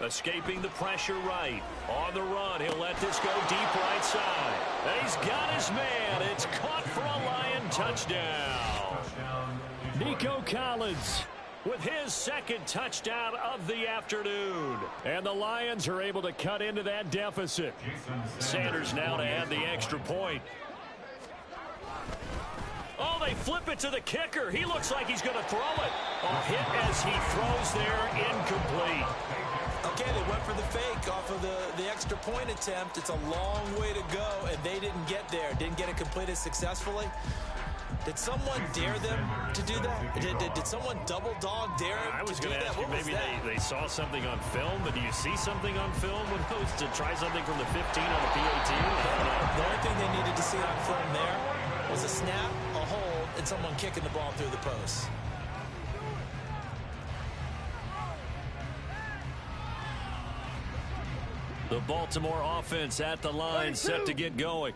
Escaping the pressure right. On the run, he'll let this go deep right side. And he's got his man. It's caught for a Lion touchdown. Nico Collins with his 2nd touchdown of the afternoon. And the Lions are able to cut into that deficit. Sanders now to add the extra point. Oh, they flip it to the kicker. He looks like he's going to throw it. A hit as he throws there, incomplete. Okay, they went for the fake off of the extra point attempt. It's a long way to go, and they didn't get there. Didn't get it completed successfully. Did someone dare them to do that? Did someone double dog dare him I was to do going to that? ask you, maybe they saw something on film, but do you see something on film when those to try something from the 15 on the PAT? The only thing they needed to see on film there was a snap, a hold, and someone kicking the ball through the post. The Baltimore offense at the line, set to get going.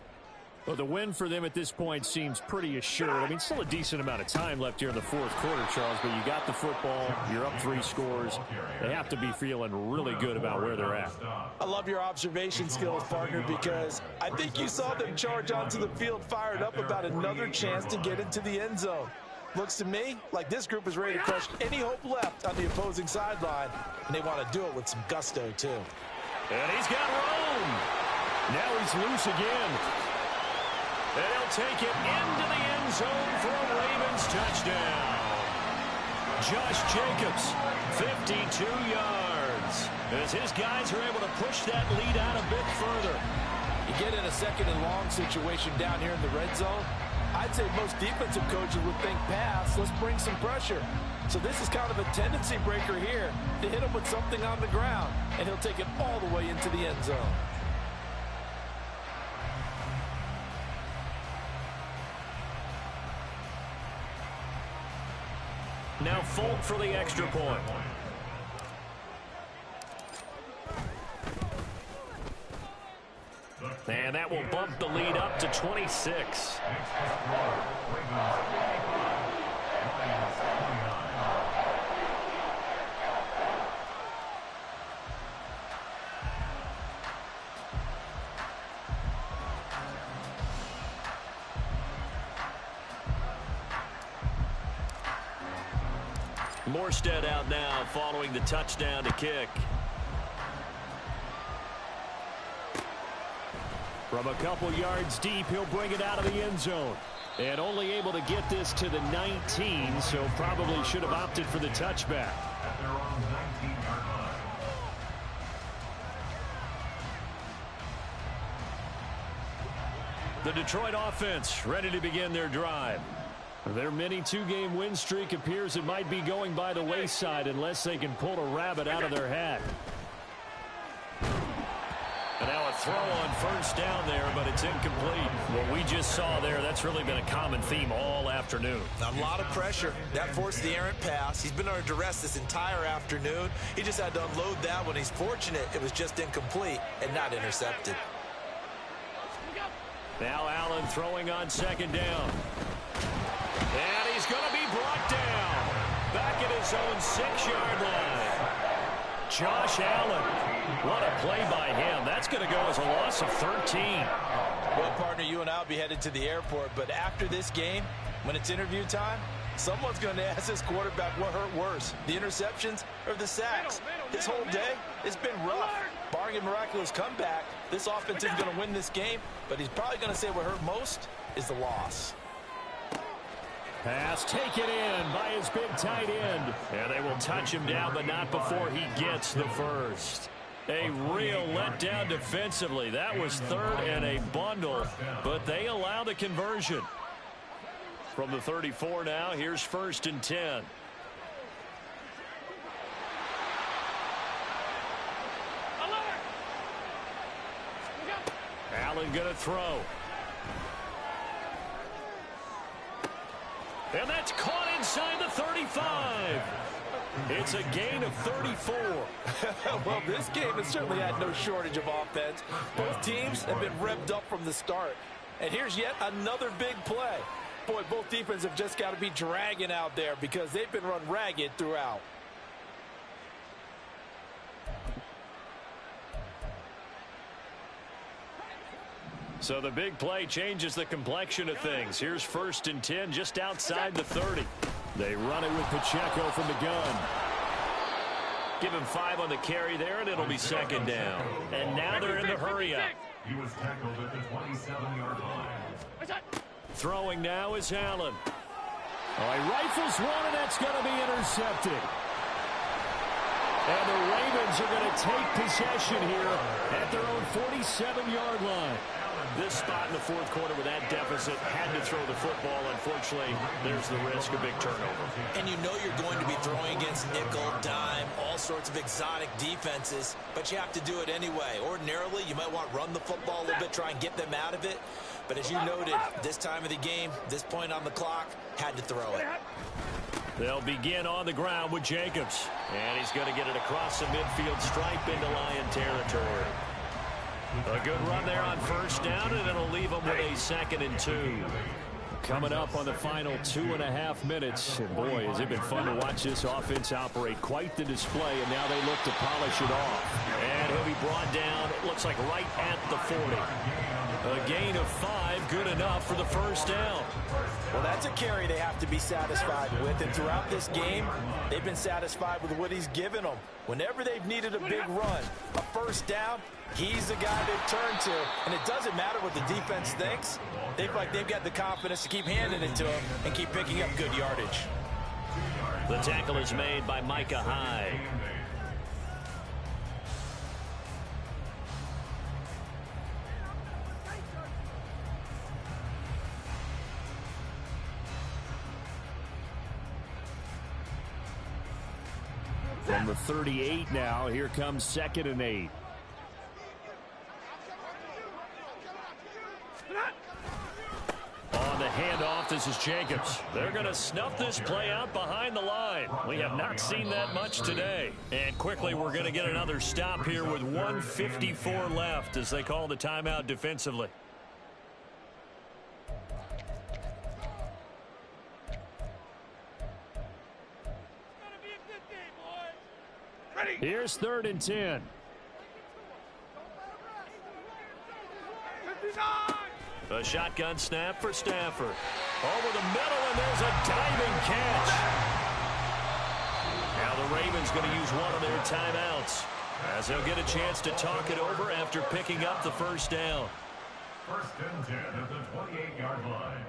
Well, the win for them at this point seems pretty assured. I mean, still a decent amount of time left here in the fourth quarter, Charles, but you got the football, you're up 3 scores. They have to be feeling really good about where they're at. I love your observation skills, partner, because I think you saw them charge onto the field fired up about another chance to get into the end zone. Looks to me like this group is ready to crush any hope left on the opposing sideline, and they want to do it with some gusto, too. And he's got room. Now he's loose again. And he'll take it into the end zone for a Ravens touchdown. Josh Jacobs, 52 yards. As his guys are able to push that lead out a bit further. You get in a 2nd and long situation down here in the red zone, I'd say most defensive coaches would think pass, let's bring some pressure. So this is kind of a tendency breaker here to hit him with something on the ground, and he'll take it all the way into the end zone. Now Folk for the extra point. And that will bump the lead up to 26. Morstead out now following the touchdown to kick. From a couple yards deep, he'll bring it out of the end zone. And only able to get this to the 19, so probably should have opted for the touchback. At their own 19-yard line. The Detroit offense ready to begin their drive. Their mini two-game win streak appears it might be going by the wayside unless they can pull a rabbit out of their hat. And now a throw on first down there, but it's incomplete. What we just saw there, that's really been a common theme all afternoon. A lot of pressure. That forced the errant pass. He's been under duress this entire afternoon. He just had to unload that one. He's fortunate it was just incomplete and not intercepted. Now Allen throwing on second down. And he's going to be brought down. Back at his own 6-yard line. Josh Allen. What a play by him. That's going to go as a loss of 13. Well, partner, you and I will be headed to the airport, but after this game, when it's interview time, someone's going to ask this quarterback what hurt worse, the interceptions or the sacks. His whole day, it's been rough. Barring a miraculous comeback, this offense isn't going to win this game, but he's probably going to say what hurt most is the loss. Pass taken in by his big tight end. And they will touch him down, but not before he gets the first. A real letdown defensively. That was third and a bundle, but they allow the conversion. From the 34 now, here's 1st and 10. Allen going to throw. And that's caught inside the 35. It's a gain of 34. Well, this game has certainly had no shortage of offense. Both teams have been revved up from the start. And here's yet another big play. Boy, both defenses have just got to be dragging out there because they've been run ragged throughout. So the big play changes the complexion of things. Here's 1st and 10 just outside the 30. They run it with Pacheco from the gun. Give him 5 on the carry there, and it'll be 2nd down. And now they're in the hurry-up. He was tackled at the 27-yard line. Throwing now is Allen. Oh, he rifles one, and that's going to be intercepted. And the Ravens are going to take possession here at their own 47-yard line. This spot in the 4th quarter with that deficit, had to throw the football. Unfortunately, there's the risk of big turnover. And you know you're going to be throwing against nickel, dime, all sorts of exotic defenses, but you have to do it anyway. Ordinarily, you might want to run the football a little bit, try and get them out of it. But as you noted, this time of the game, this point on the clock, had to throw it. They'll begin on the ground with Jacobs. And he's going to get it across the midfield stripe into Lion territory. A good run there on first down, and it'll leave them with a 2nd and 2. Coming up on the final 2.5 minutes. And boy, has it been fun to watch this offense operate. Quite the display, and now they look to polish it off. And he'll be brought down, it looks like right at the 40. A gain of 5, good enough for the first down. Well, that's a carry they have to be satisfied with. And throughout this game, they've been satisfied with what he's given them. Whenever they've needed a big run, a first down, he's the guy they've turned to. And it doesn't matter what the defense thinks. They feel like they've got the confidence to keep handing it to him and keep picking up good yardage. The tackle is made by Micah Hyde. From the 38 now, here comes 2nd and 8. On the handoff, this is Jacobs. They're going to snuff this play out behind the line. We have not seen that much today. And quickly, we're going to get another stop here with 1:54 left as they call the timeout defensively. Here's 3rd and 10. A shotgun snap for Stafford. Over the middle, and there's a diving catch. is going to use one of their timeouts, as they'll get a chance to talk it over after picking up the first down. First and 10 at the 28-yard line.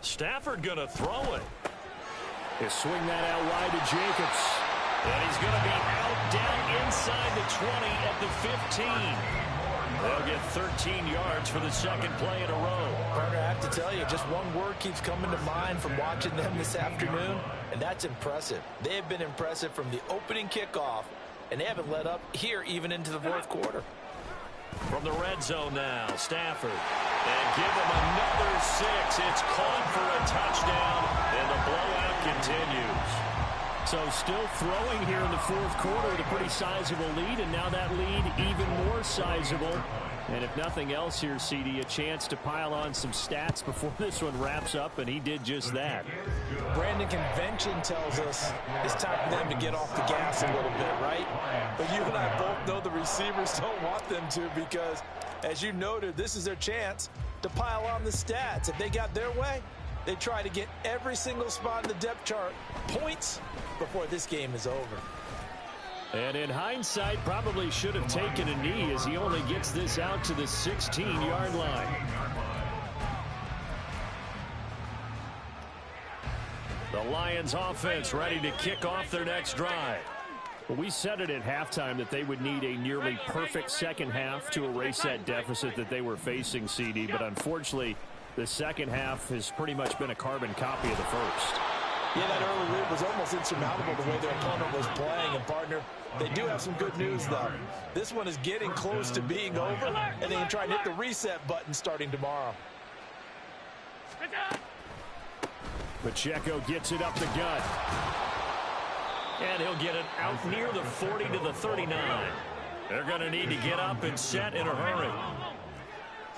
Stafford going to throw it. He'll swing that out wide to Jacobs. And he's going to be out down inside the 20 at the 15. They'll get 13 yards for the second play in a row. Partner, I have to tell you, just one word keeps coming to mind from watching them this afternoon, and that's impressive. They have been impressive from the opening kickoff, and they haven't let up here even into the fourth quarter. From the red zone now, Stafford. And give him another 6. It's caught for a touchdown, and the blowout continues. So still throwing here in the fourth quarter with a pretty sizable lead, and now that lead even more sizable. And if nothing else here, CD, a chance to pile on some stats before this one wraps up, and he did just that. Brandon, convention tells us it's time for them to get off the gas a little bit, right? But you and I both know the receivers don't want them to, because, as you noted, this is their chance to pile on the stats. If they got their way, they try to get every single spot in the depth chart points before this game is over. And in hindsight, probably should have taken a knee, as he only gets this out to the 16-yard line. The Lions offense ready to kick off their next drive. Well, we said it at halftime that they would need a nearly perfect second half to erase that deficit that they were facing, CD. But unfortunately, the second half has pretty much been a carbon copy of the first. Yeah, that early lead was almost insurmountable the way their opponent was playing. And, partner, they do have some good news, though. This one is getting close to being over, and they can try and hit the reset button starting tomorrow. Pacheco gets it up the gut. And he'll get it out near the 40 to the 39. They're going to need to get up and set in a hurry.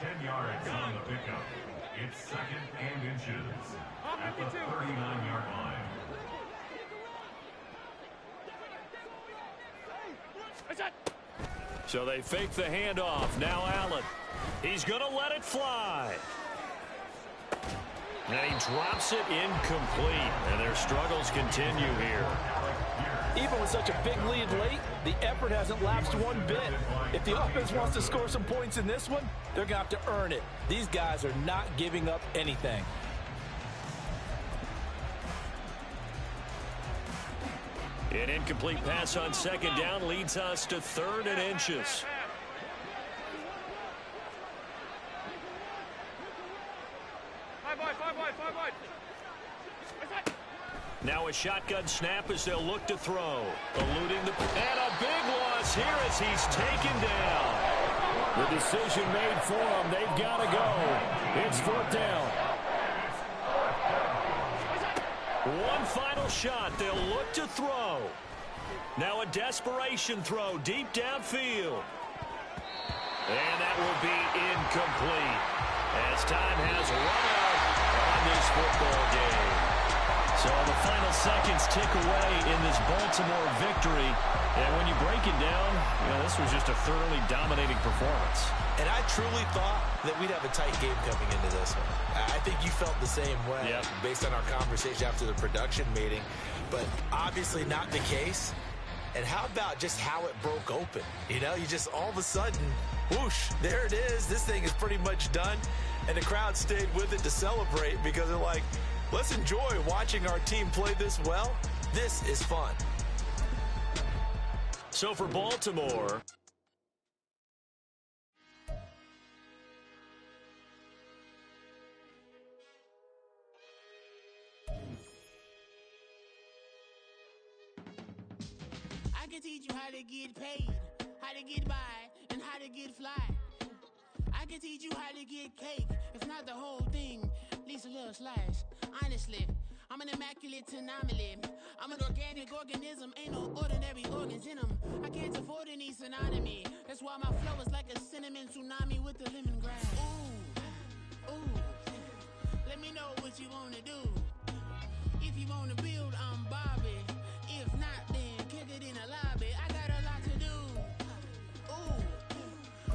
10 yards on the pickup. It's second and inches at the 39-yard line. So they fake the handoff. Now Allen. He's going to let it fly. And he drops it incomplete. And their struggles continue here. Even with such a big lead late, the effort hasn't lapsed one bit. If the offense wants to score some points in this one, they're going to have to earn it. These guys are not giving up anything. An incomplete pass on second down leads us to 3rd and inches. Now a shotgun snap as they'll look to throw. Eluding the... And a big loss here as he's taken down. The decision made for them. They've got to go. It's 4th down. One final shot. They'll look to throw. Now a desperation throw deep downfield. And that will be incomplete as time has run out on this football game. So the final seconds tick away in this Baltimore victory. And when you break it down, this was just a thoroughly dominating performance. And I truly thought that we'd have a tight game coming into this one. I think you felt the same way based on our conversation after the production meeting. But obviously not the case. And how about just how it broke open? You just all of a sudden, whoosh, there it is. This thing is pretty much done. And the crowd stayed with it to celebrate because they're like, let's enjoy watching our team play this well. This is fun. So for Baltimore, I can teach you how to get paid, how to get by, and how to get fly. I can teach you how to get cake, if not the whole thing, at least a little slice. Honestly, I'm an immaculate anomaly. I'm an organic organism, ain't no ordinary organs in them. I can't afford any synonymy. That's why my flow is like a cinnamon tsunami with the lemongrass. Ooh, let me know what you wanna do. If you wanna build, I'm Bobby. If not, then kick it in the lobby. I got a lot to do. Ooh,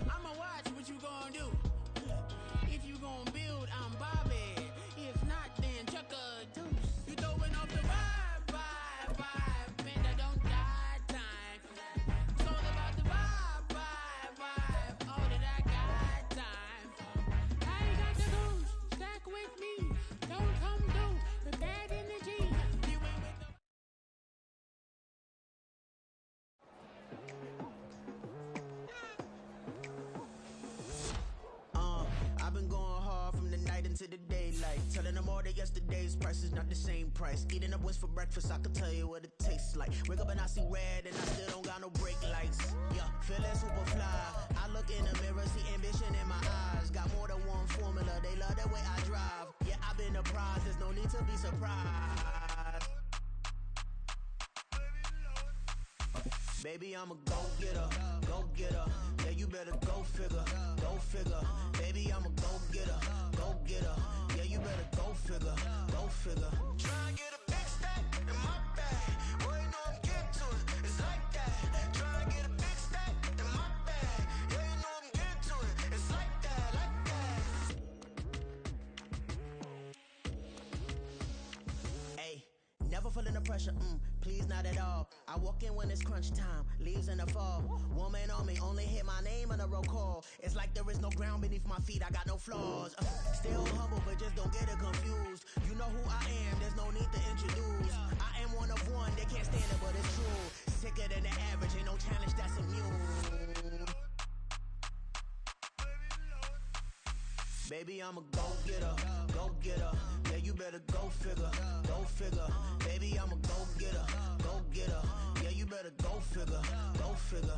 price is not the same price. Eating up wings for breakfast, I can tell you what it tastes like. Wake up and I see red and I still don't got no brake lights. Yeah, feeling super fly. I look in the mirror, see ambition in my eyes. Got more than one formula, they love the way I drive. Yeah, I've been a prize, there's no need to be surprised. Baby, I'm a go-getter, go-getter. Yeah, you better go figure, go figure. Baby, I'm a go-getter, go-getter. Yeah, you better go figure, go figure. Try and get a big stack in my bag. Boy, you know I'm getting to it, it's like that. Try and get a big stack in my bag. Yeah, you know I'm getting to it, it's like that, like that. Hey, never feeling the pressure, please not at all. I walk in when it's crunch time, leaves in the fall. Woman on me, only hit my name on a roll call. It's like there is no ground beneath my feet, I got no flaws. Still humble, but just don't get it confused. You know who I am, there's no need to introduce. I am one of one, they can't stand it, but it's true. Sicker than the average, ain't no challenge that's immune. Baby, I'm a go-getter, go-getter. Yeah, you better go figure, go figure. Baby, I'm a go-getter, go-getter. Yeah, you better go figure, go figure.